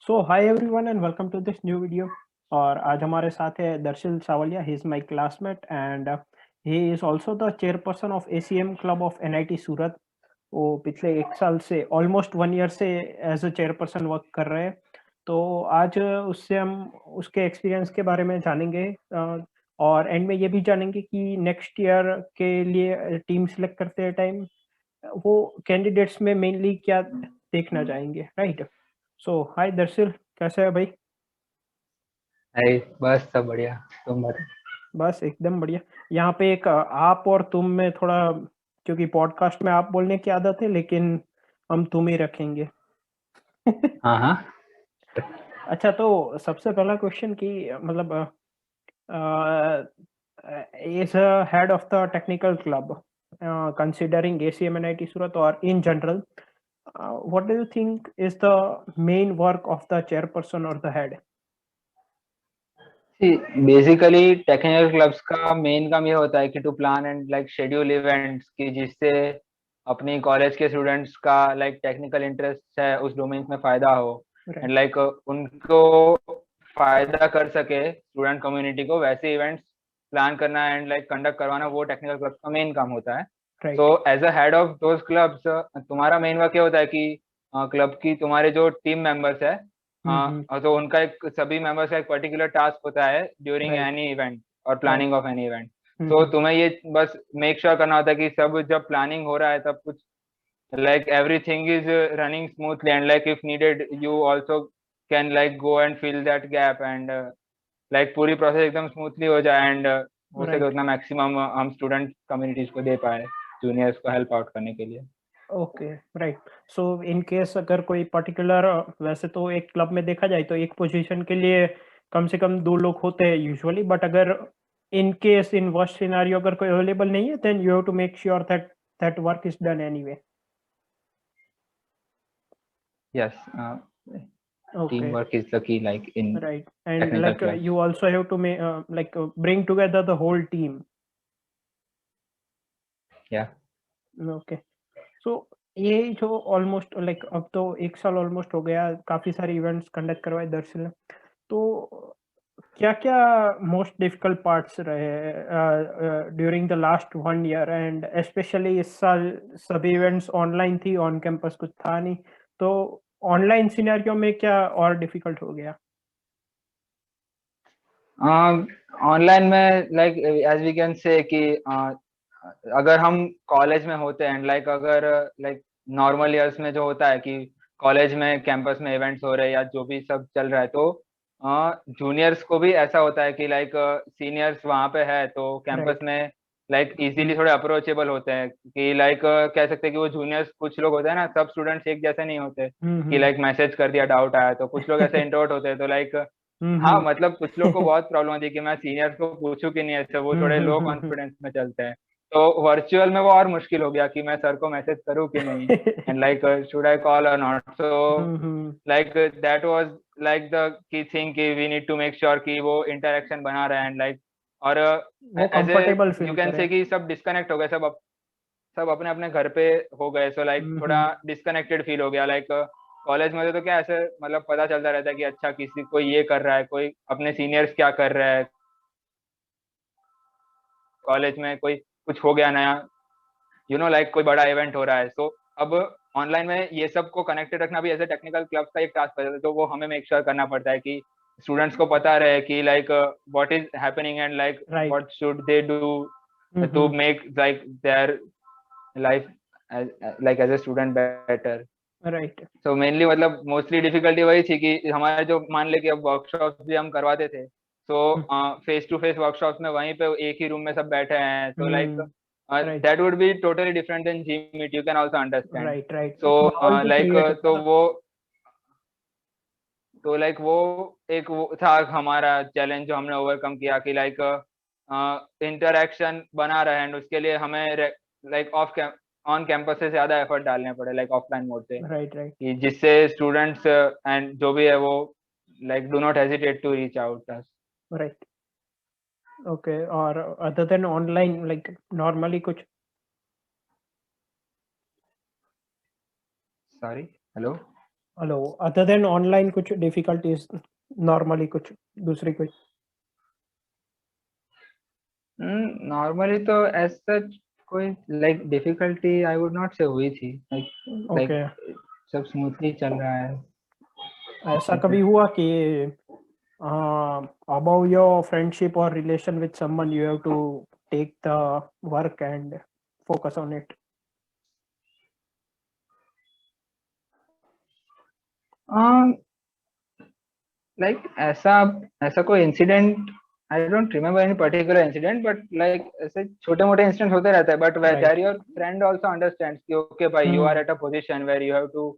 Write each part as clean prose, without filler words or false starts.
So hi everyone and welcome to this new video. और आज हमारे साथ है Darshil Savaliya. He is my classmate and he is also the chairperson of ACM club of NIT Surat. वो पिछले 1 साल से ऑलमोस्ट 1 ईयर से एज अ चेयरपर्सन वर्क कर रहे हैं। तो आज उससे हम उसके एक्सपीरियंस के बारे में जानेंगे, और एंड में ये भी जानेंगे कि नेक्स्ट ईयर के लिए टीम सेलेक्ट करते टाइम वो कैंडिडेट्स में मेनली क्या देखना चाहेंगे, राइट? सो हाय दर्शिल, कैसा है भाई? हाय, बस सब बढ़िया। तुम बताओ। बस एकदम बढ़िया। यहाँ पे एक आप और तुम में थोड़ा, क्योंकि पॉडकास्ट में आप बोलने की आदत है, लेकिन हम तुम ही रखेंगे। हाँ हाँ। अच्छा, तो सबसे पहला क्वेश्चन कि मतलब as a head of the technical club, considering ACMNIT Surat or in general, what do you think is the main work of the chairperson or the head? Basically technical clubs का main काम ये होता है कि to plan and like schedule events की जिससे अपनी college के स्टूडेंट्स का लाइक टेक्निकल इंटरेस्ट है उस डोमेन में फायदा हो Right. एंड लाइक उनको फायदा कर सके स्टूडेंट कम्युनिटी को वैसे इवेंट्स प्लान करना एंड लाइक कंडक्ट करवाना वो टेक्निकल क्लब का मेन काम होता है। Right. So as a head of those clubs तुम्हारा मेन वर्क ये होता है कि क्लब की तुम्हारे जो टीम मेंबर्स है, Mm-hmm. हाँ, तो उनका एक सभी मेंबर्स का एक पर्टिकुलर टास्क होता है ड्यूरिंग Right. एनी इवेंट और Right. Planning of any event. तो Mm-hmm. तुम्हें ये बस मेक श्योर करना होता है कि सब जब प्लानिंग हो रहा है तब कुछ like everything is running smoothly and like if needed you also can like go and fill that gap and like पूरी प्रोसेस एकदम स्मूथली हो जाए एंड हो सके Right. उतना मैक्सिमम हम स्टूडेंट कम्युनिटीज को दे पाए जूनियर्स को हेल्प आउट करने के लिए। Okay, right. So in case अगर कोई पर्टिकुलर, वैसे तो एक क्लब में देखा जाए तो एक पोजीशन के लिए कम से कम 2 लोग होते हैं यूजुअली, बट अगर in case in worst scenario अगर कोई अवेलेबल नहीं है, then you have to make sure that that work is done anyway. Yes, team okay, work is the key like in right. And technical like clubs. You also have to like bring together the whole team. Yeah okay. So ये जो almost like अब तो 1 साल almost हो गया, काफ़ी सारे events conduct करवाए दरअसल ने। तो क्या-क्या मोस्ट डिफिकल्ट पार्ट्स रहे during the last 1 year, and specially इस साल सभी इवेंट्स ऑनलाइन थी, ऑन कैंपस कुछ था नहीं। तो ऑनलाइन सिनेरियो में क्या और डिफिकल्ट हो गया? ऑनलाइन में like as we can say कि अगर हम कॉलेज में होते हैं लाइक अगर लाइक नॉर्मल ईयर्स में जो होता है कि कॉलेज में कैंपस में इवेंट्स हो रहे हैं या जो भी सब चल रहा है तो जूनियर्स को भी ऐसा होता है कि लाइक सीनियर्स वहाँ पे है तो कैंपस राइट। में लाइक हुँ, इजीली थोड़े अप्रोचेबल होते हैं कि लाइक कह सकते हैं कि वो जूनियर्स कुछ लोग होते हैं ना, सब स्टूडेंट्स एक जैसे नहीं होते हुँ, कि हुँ। लाइक मैसेज कर दिया डाउट आया तो कुछ लोग ऐसे इंट्रोवर्ट होते हैं तो लाइक हुँ, हाँ हुँ। मतलब कुछ लोग को बहुत प्रॉब्लम होती है कि मैं सीनियर्स को पूछूं कि नहीं, ऐसे वो हुँ, थोड़े हुँ, लो हुँ, हुँ। कॉन्फिडेंस में चलते हैं। तो वर्चुअल में वो और मुश्किल हो गया कि मैं सर को मैसेज करूं कि नहीं and like should I call or not. So hmm, hmm. Like that was like the key thing कि we need to make sure कि वो इंटरेक्शन बना रहे एंड लाइक और वो as a comfortable you feel can करें। से कि सब डिस्कनेक्ट हो गए, सब अपने अपने घर पे हो गए। सो लाइक हुँ, थोड़ा हुँ। डिस्कनेक्टेड फील हो गया। लाइक कॉलेज में तो क्या ऐसे मतलब पता चलता रहता है कि अच्छा किसी कोई ये कर रहा है, कोई अपने सीनियर्स क्या कर रहा है, कॉलेज में कोई कुछ हो गया नया, लाइक कोई बड़ा इवेंट हो रहा है। सो अब ऑनलाइन में ये सब को कनेक्टेड रखना भी ऐसे टेक्निकल क्लब्स का एक टास्क है, तो वो हमें मेक श्योर करना पड़ता है कि स्टूडेंट्स को पता रहे कि like what is happening and like right. What should they do hmm, to hmm. Make like their life like as a student better. Right. So mainly मतलब मोस्टली डिफिकल्टी वही थी कि हमारे जो मान ले कि अब वर्कशॉप भी हम करवाते थे तो हुँ, फेस टू फेस वर्कशॉप्स में वहीं पे एक ही रूम में सब बैठे हैं तो like hmm. Right, that would be totally different than G meet, you can also understand. Right, right. So एक माहौल भी लाइक क्रिएट होता है तो ना। वो एक वो था हमारा चैलेंज जो हमने ओवरकम किया कि लाइक इंटरेक्शन बना रहे एंड उसके लिए हमें लाइक ऑन कैंपस से ज्यादा एफर्ट डालने पड़े लाइक ऑफलाइन मोड से राइट, राइट, कि जिससे स्टूडेंट्स एंड जो भी है वो like do not hesitate to reach out us. Right. Okay, और other than online like normally कुछ? Sorry, hello. Hello, other than online कुछ डिफिकल्टीज नॉर्मली कुछ दूसरी कोई? नॉर्मली तो एज सच कोई like difficulty I would not say हुई थी, लाइक ओके। सब स्मूथली चल रहा है ऐसा अच्छे से। कभी हुआ कि above your friendship or relation with someone you have to take the work and focus on it? Like ऐसा ऐसा कोई incident I don't remember any particular incident, but like ऐसे छोटे मोटे इंसिडेंट होते रहते हैं, but Right. Where your friend also understands कि ओके भाई you are Hmm. At a position where you have to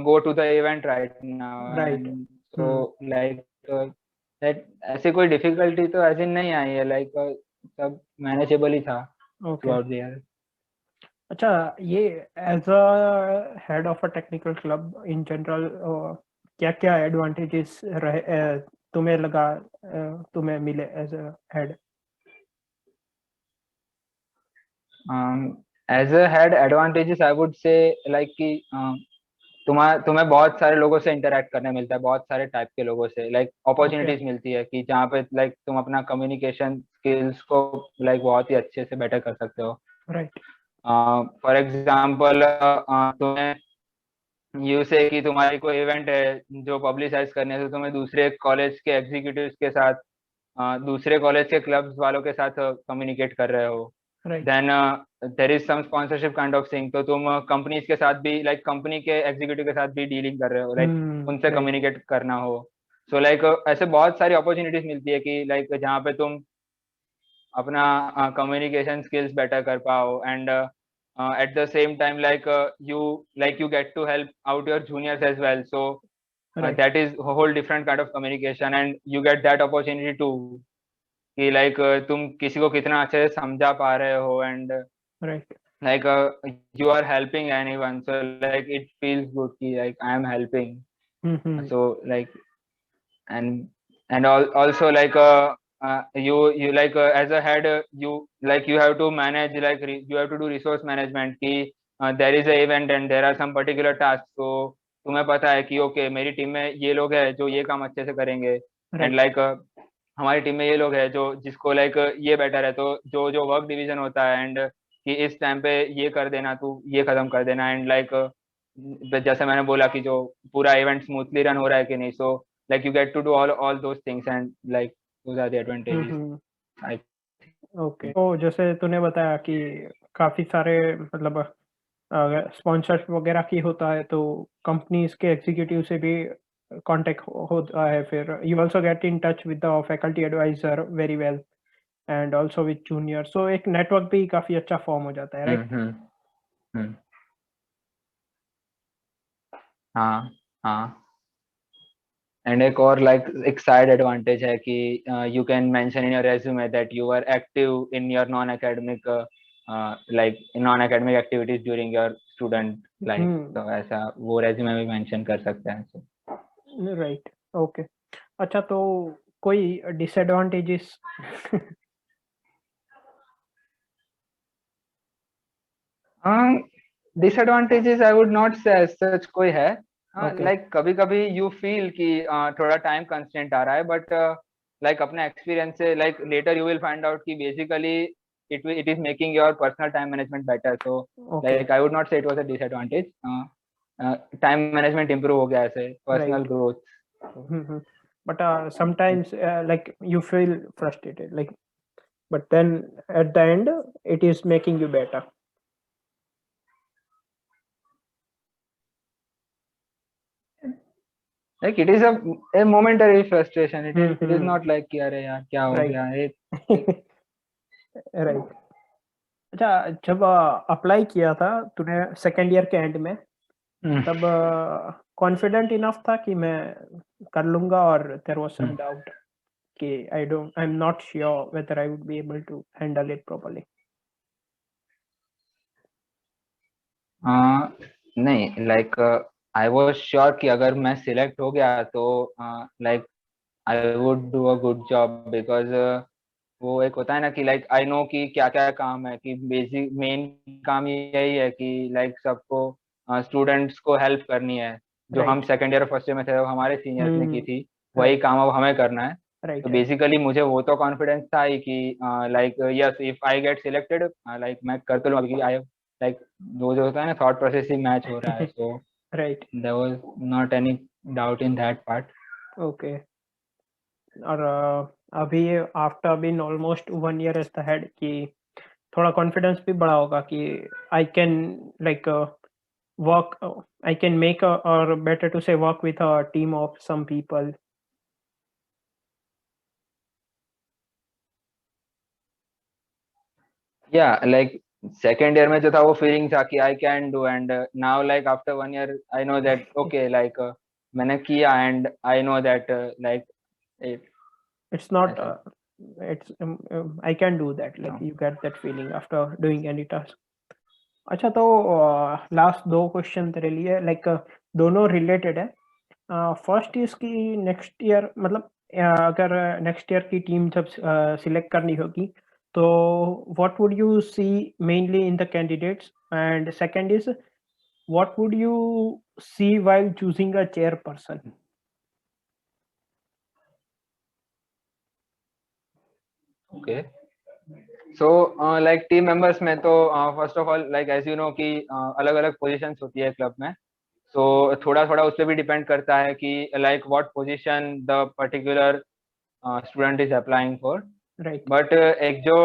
go to the event right now, Right. And so Hmm. Like that ऐसी कोई difficulty तो ऐसी नहीं आई है, like सब manageable ही था through Okay. Out the year. अच्छा, ये as a head of a technical club in general क्या क्या एडवांटेजेस रहे तुम्हें लगा तुम्हें मिले as a head? As a head advantages I would say like कि तुम्हें बहुत सारे लोगों से इंटरेक्ट करने मिलता है, बहुत सारे टाइप के लोगों से, लाइक ओके। अपॉर्चुनिटीज मिलती है कि जहाँ पे लाइक तुम अपना कम्युनिकेशन स्किल्स को लाइक बहुत ही अच्छे से बेटर कर सकते हो। राइट। फॉर एग्जाम्पल तुम्हें यू से कि तुम्हारी कोई इवेंट है जो पब्लिसाइज करने से, तुम्हें दूसरे कॉलेज के एग्जीक्यूटिव्स के साथ दूसरे कॉलेज के क्लब्स वालों के साथ कम्युनिकेट कर रहे हो, right. Then there is some sponsorship kind of thing, तो तुम कंपनीज के साथ भी लाइक कंपनी के एग्जीक्यूटिव के साथ भी डीलिंग कर रहे हो, लाइक उनसे राइट। कम्युनिकेट करना हो। सो लाइक ऐसे बहुत सारी अपॉर्चुनिटीज मिलती है कि लाइक जहाँ पे तुम अपना कम्युनिकेशन स्किल्स बेटर कर पाओ, and at the same time you get to help out your juniors as well, so right. that is a whole different kind of communication, and you get that opportunity too कि like तुम किसी को कितना अच्छे से समझा पा रहे हो, and right. like you are helping anyone, so like it feels good कि like I am helping, hmm. so like and also like you like as a head you like you have to manage like you have to do resource management कि there is a event and there are some particular tasks, so तुम्हें पता है कि okay मेरी team में ये लोग हैं जो ये काम अच्छे से करेंगे, एंड राइट। लाइक हमारी टीम में ये लोग हैं जो जिसको लाइक ये बेटर है, तो जो जो वर्क डिवीजन होता है एंड कि इस टाइम पे ये कर देना, तू ये खत्म कर देना, एंड लाइक जैसे मैंने बोला कि जो पूरा इवेंट स्मूथली रन हो रहा है कि नहीं, सो like you get to do all those things, and like those are the advantages hmm. I okay, तो जैसे तूने बताया कि काफी सारे मतलब स्पॉन्सर्स वगैरह की होता है, तो कंपनीज के एग्जीक्यूटिव से भी कांटेक्ट होता है, फिर you also get in touch with the faculty advisor very well and also with junior, so एक नेटवर्क भी काफी अच्छा फॉर्म हो जाता है, राइट? हम्म। हाँ हाँ, एंड एक और लाइक एक साइड एडवांटेज है कि you can mention in your resume that you are active in your non academic like non academic activities during your student life, hmm. तो ऐसा वो रेज्यूमे में मेंशन कर सकते हैं। राइट। ओके। अच्छा, तो कोई डिसएडवांटेजेस? हाँ, डिसएडवांटेजेस आई वुड नॉट से सच कोई है। हाँ ओके। लाइक कभी कभी यू फील कि थोड़ा टाइम कंस्ट्रेंट आ रहा है, बट लाइक अपने एक्सपीरियंस से like later you will find out कि basically it is making your personal time management better, so okay. Like I would not say it was a disadvantage. Time management improve हो गया ऐसे, personal right. Growth. But sometimes like you feel frustrated, like, but then at the end it is making you better. Like it is a momentary frustration, it is hmm. not like कि अरे यार क्या हो right. गया ये। Right. अच्छा, जब apply किया था तूने सेकेंड ईयर के एंड में, हम्म, तब कॉन्फिडेंट इनफ था कि मैं कर लूंगा, और there was hmm. Some doubt कि I am not sure whether I would be able to handle it properly? नहीं लाइक आई वाज श्योर कि अगर मैं सिलेक्ट हो गया तो like I would do a good job, because वो एक होता है ना कि लाइक आई नो कि क्या क्या काम है, कि बेसिक मेन काम यही है कि लाइक सबको स्टूडेंट्स को हेल्प करनी है, जो हम Right. Second year first year में थे वो हमारे सीनियर्स ने की Hmm. थी, वही Right. काम अब हमें करना है। Right. तो Right. बेसिकली मुझे वो तो कॉन्फिडेंस था ही कि like yes if I get selected like मैं कर तो लूंगा, क्योंकि आई लाइक वो जो होता है ना थॉट प्रोसेस ही मैच हो रहा है, so Right. There was not any doubt in that part. Okay. और अभी after been almost 1 year as the head कि थोड़ा कॉन्फिडेंस भी बढ़ा होगा कि I can like work, I can make और better to say work with a team of some people. Yeah like second year में जो था वो फीलिंग था कि I can do, and now like after 1 year I know that okay like मैंने किया and I know that like it It's not ऐसा। it's I can do that, like you get that feeling after doing any task। अच्छा तो last दो question तेरे लिए, like दोनों related है। फर्स्ट इज कि नेक्स्ट ईयर मतलब अगर नेक्स्ट ईयर की टीम जब सिलेक्ट करनी होगी तो what would you see mainly in the candidates, and second is what would you see while choosing a chairperson. Okay, so like team members में तो first of all like as you know कि अलग अलग positions होती है club में, सो थोड़ा थोड़ा उस पर भी डिपेंड करता है कि like what position the particular student is applying for. Right. But एक जो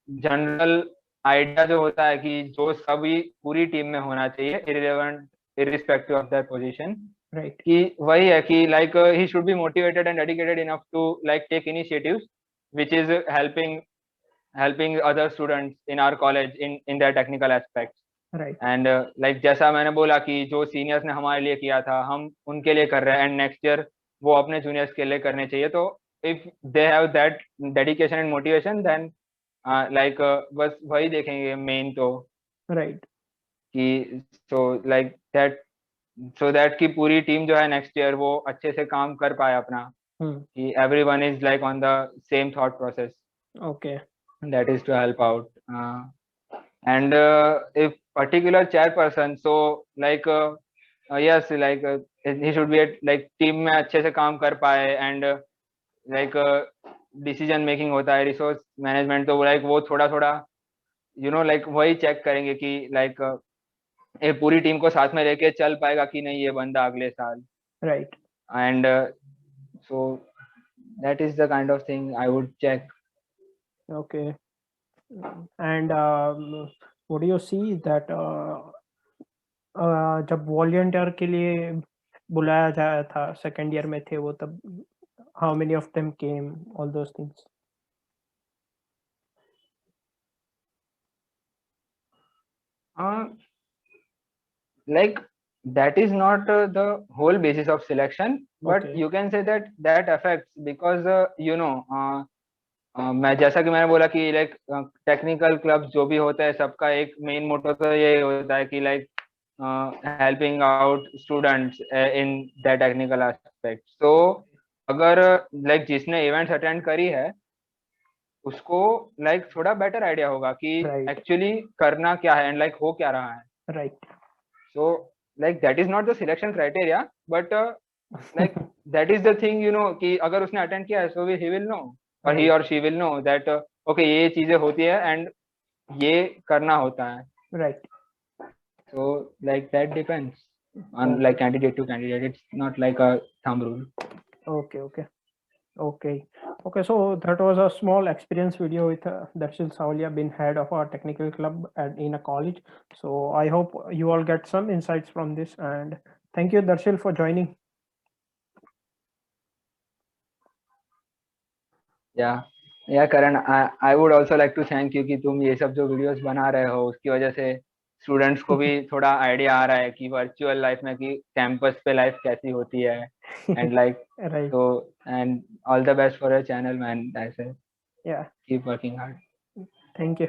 जनरल आइडिया जो होता है कि जो सभी पूरी टीम में होना चाहिए irrelevant irrespective of that position, right. कि वही है कि like he should be motivated and dedicated enough to like take initiatives which is helping other students in our college in their technical aspects। Right. And like जैसा मैंने बोला कि जो seniors ने हमारे लिए किया था हम उनके लिए कर रहे हैं, एंड नेक्स्ट ईयर वो अपने जूनियर्स के लिए करने चाहिए। तो if they have that dedication and motivation then like बस वही देखेंगे मेन तो, राइट। कि so like that so that की पूरी टीम जो है नेक्स्ट ईयर वो अच्छे से काम कर पाए अपना, कि everyone is like on the same thought process, okay. that is to help out, and if particular chairperson, so like yes like he should be at like team में अच्छे से काम कर पाए, and like डिसीजन मेकिंग होता है resource management, तो like वो थोड़ा थोड़ा यू नो लाइक वही चेक करेंगे कि लाइक ये पूरी टीम को साथ में लेके चल पाएगा कि नहीं ये बंदा अगले साल, right. And so that is the kind of thing I would check। Okay. And what do you see that जब वॉलंटियर के लिए बुलाया जाया था सेकंड ईयर में थे वो, तब how many of them came, all those things. uh, like that is not the whole basis of selection, but okay. you can say that that affects because you know मैं जैसा कि मैंने बोला कि लाइक टेक्निकल क्लब्स जो भी होता है सबका एक मेन मोटो तो ये होता है कि like helping out students in the technical aspect. तो अगर लाइक जिसने इवेंट्स अटेंड करी है उसको लाइक थोड़ा बेटर आइडिया होगा कि राइट। एक्चुअली करना क्या है एंड लाइक हो क्या रहा है। Right. So like that is not the selection criteria, but like that is the thing you know कि अगर उसने attend किया है so he will know or he right. or she will know that okay ये चीजें होती है and ये करना होता है। Right. So like that depends on okay. like candidate to candidate, it's not like a thumb rule। Okay. Okay. Okay. Okay, so that was a small experience video with Darshil Sawaliya, being head of our technical club in a college. So I hope you all get some insights from this, and thank you, Darshil, for joining. या करण, I would also like to thank you कि तुम ये सब जो videos बना रहे हो उसकी वजह से स्टूडेंट्स को भी थोड़ा आइडिया आ रहा है कि वर्चुअल लाइफ में कि कैंपस पे लाइफ कैसी होती है and like Right. so and all the best for your channel man, I say Yeah. keep working hard। Thank you.